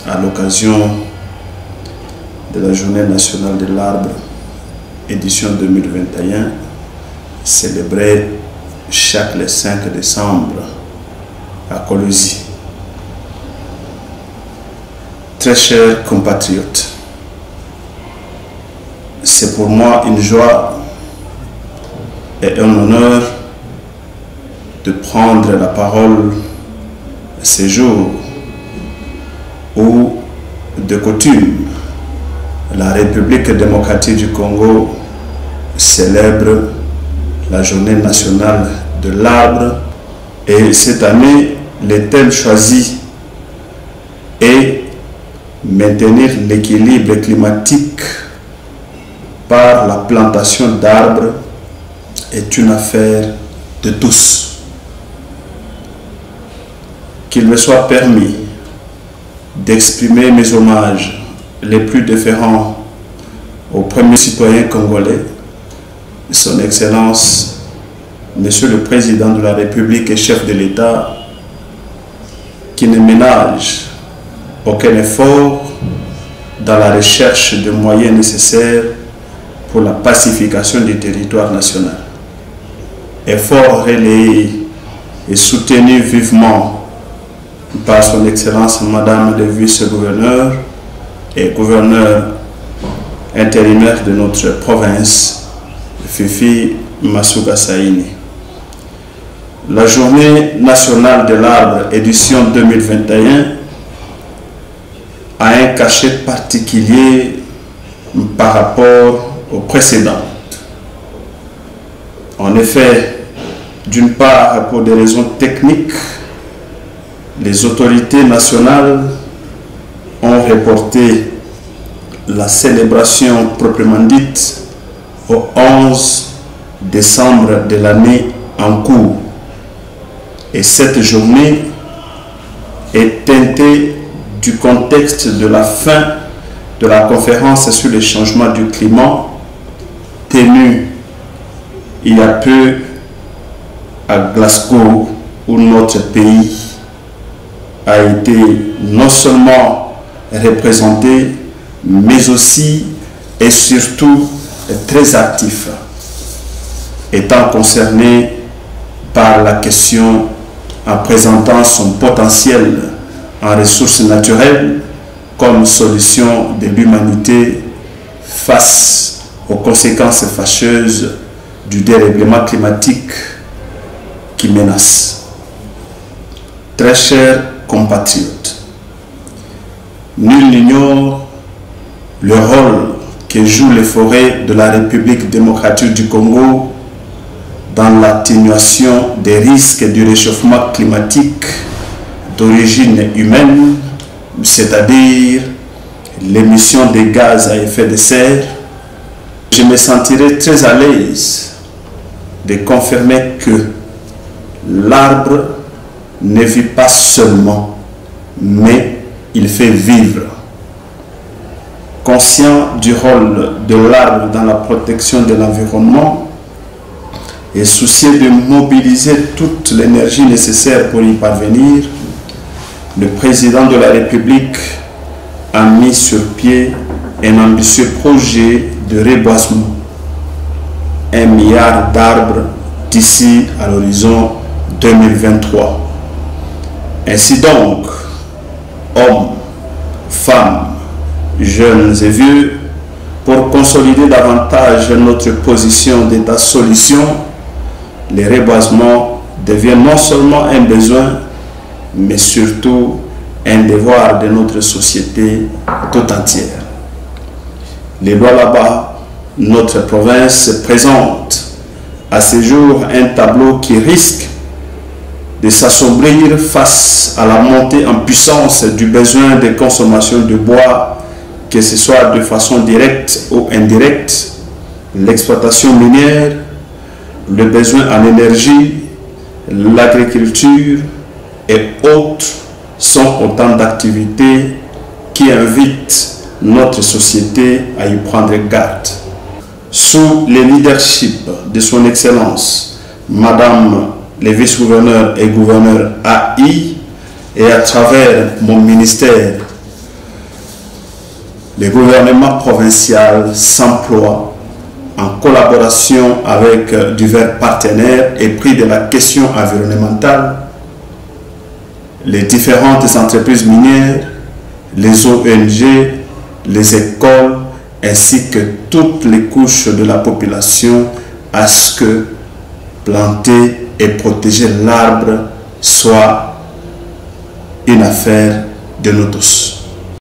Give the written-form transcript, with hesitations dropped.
à l'occasion de la Journée nationale de l'arbre, édition 2021, célébrée chaque le 5 décembre à Kolwezi. Très chers compatriotes, c'est pour moi une joie et un honneur de prendre la parole ces jours où, de coutume, la République démocratique du Congo célèbre la Journée nationale de l'arbre, et cette année, le thème choisi est maintenir l'équilibre climatique par la plantation d'arbres est une affaire de tous. Qu'il me soit permis d'exprimer mes hommages les plus déférents au premier citoyen congolais, son Excellence, Monsieur le Président de la République et chef de l'État, qui ne ménage aucun effort dans la recherche de moyens nécessaires pour la pacification du territoire national. Effort relayé et soutenu vivement par son Excellence Madame le Vice-Gouverneur et Gouverneur intérimaire de notre province, Fifi Masuka Saini. La Journée nationale de l'arbre, édition 2021, a un cachet particulier par rapport aux précédentes. En effet, d'une part, pour des raisons techniques, les autorités nationales ont reporté la célébration proprement dite au 11 décembre de l'année en cours. Et cette journée est teintée du contexte de la fin de la conférence sur le changement du climat tenue il y a peu à Glasgow, où notre pays a été non seulement représenté, mais aussi et surtout très actif, étant concerné par la question en présentant son potentiel en ressources naturelles comme solution de l'humanité face aux conséquences fâcheuses du dérèglement climatique qui menace. Très chers compatriotes, nul n'ignore le rôle que jouent les forêts de la République démocratique du Congo dans l'atténuation des risques du réchauffement climatique d'origine humaine, c'est-à-dire l'émission des gaz à effet de serre. Je me sentirai très à l'aise de confirmer que l'arbre ne vit pas seulement, mais il fait vivre. Conscient du rôle de l'arbre dans la protection de l'environnement et soucieux de mobiliser toute l'énergie nécessaire pour y parvenir, le président de la République a mis sur pied un ambitieux projet de reboisement. 1 milliard d'arbres d'ici à l'horizon 2023. Ainsi donc, hommes, femmes, jeunes et vieux, pour consolider davantage notre position d'État-solution, le reboisement devient non seulement un besoin, mais surtout un devoir de notre société tout entière. Les lois là-bas, notre province présente à ce jour un tableau qui risque de s'assombrir face à la montée en puissance du besoin de consommation de bois, que ce soit de façon directe ou indirecte, l'exploitation minière, le besoin en énergie, l'agriculture et autres sont autant d'activités qui invitent notre société à y prendre garde. Sous le leadership de son Excellence, Madame le vice-gouverneur et gouverneur AI, et à travers mon ministère, le gouvernement provincial s'emploie en collaboration avec divers partenaires épris de la question environnementale, les différentes entreprises minières, les ONG, les écoles, ainsi que toutes les couches de la population, à ce que planter et protéger l'arbre soit une affaire de nous tous.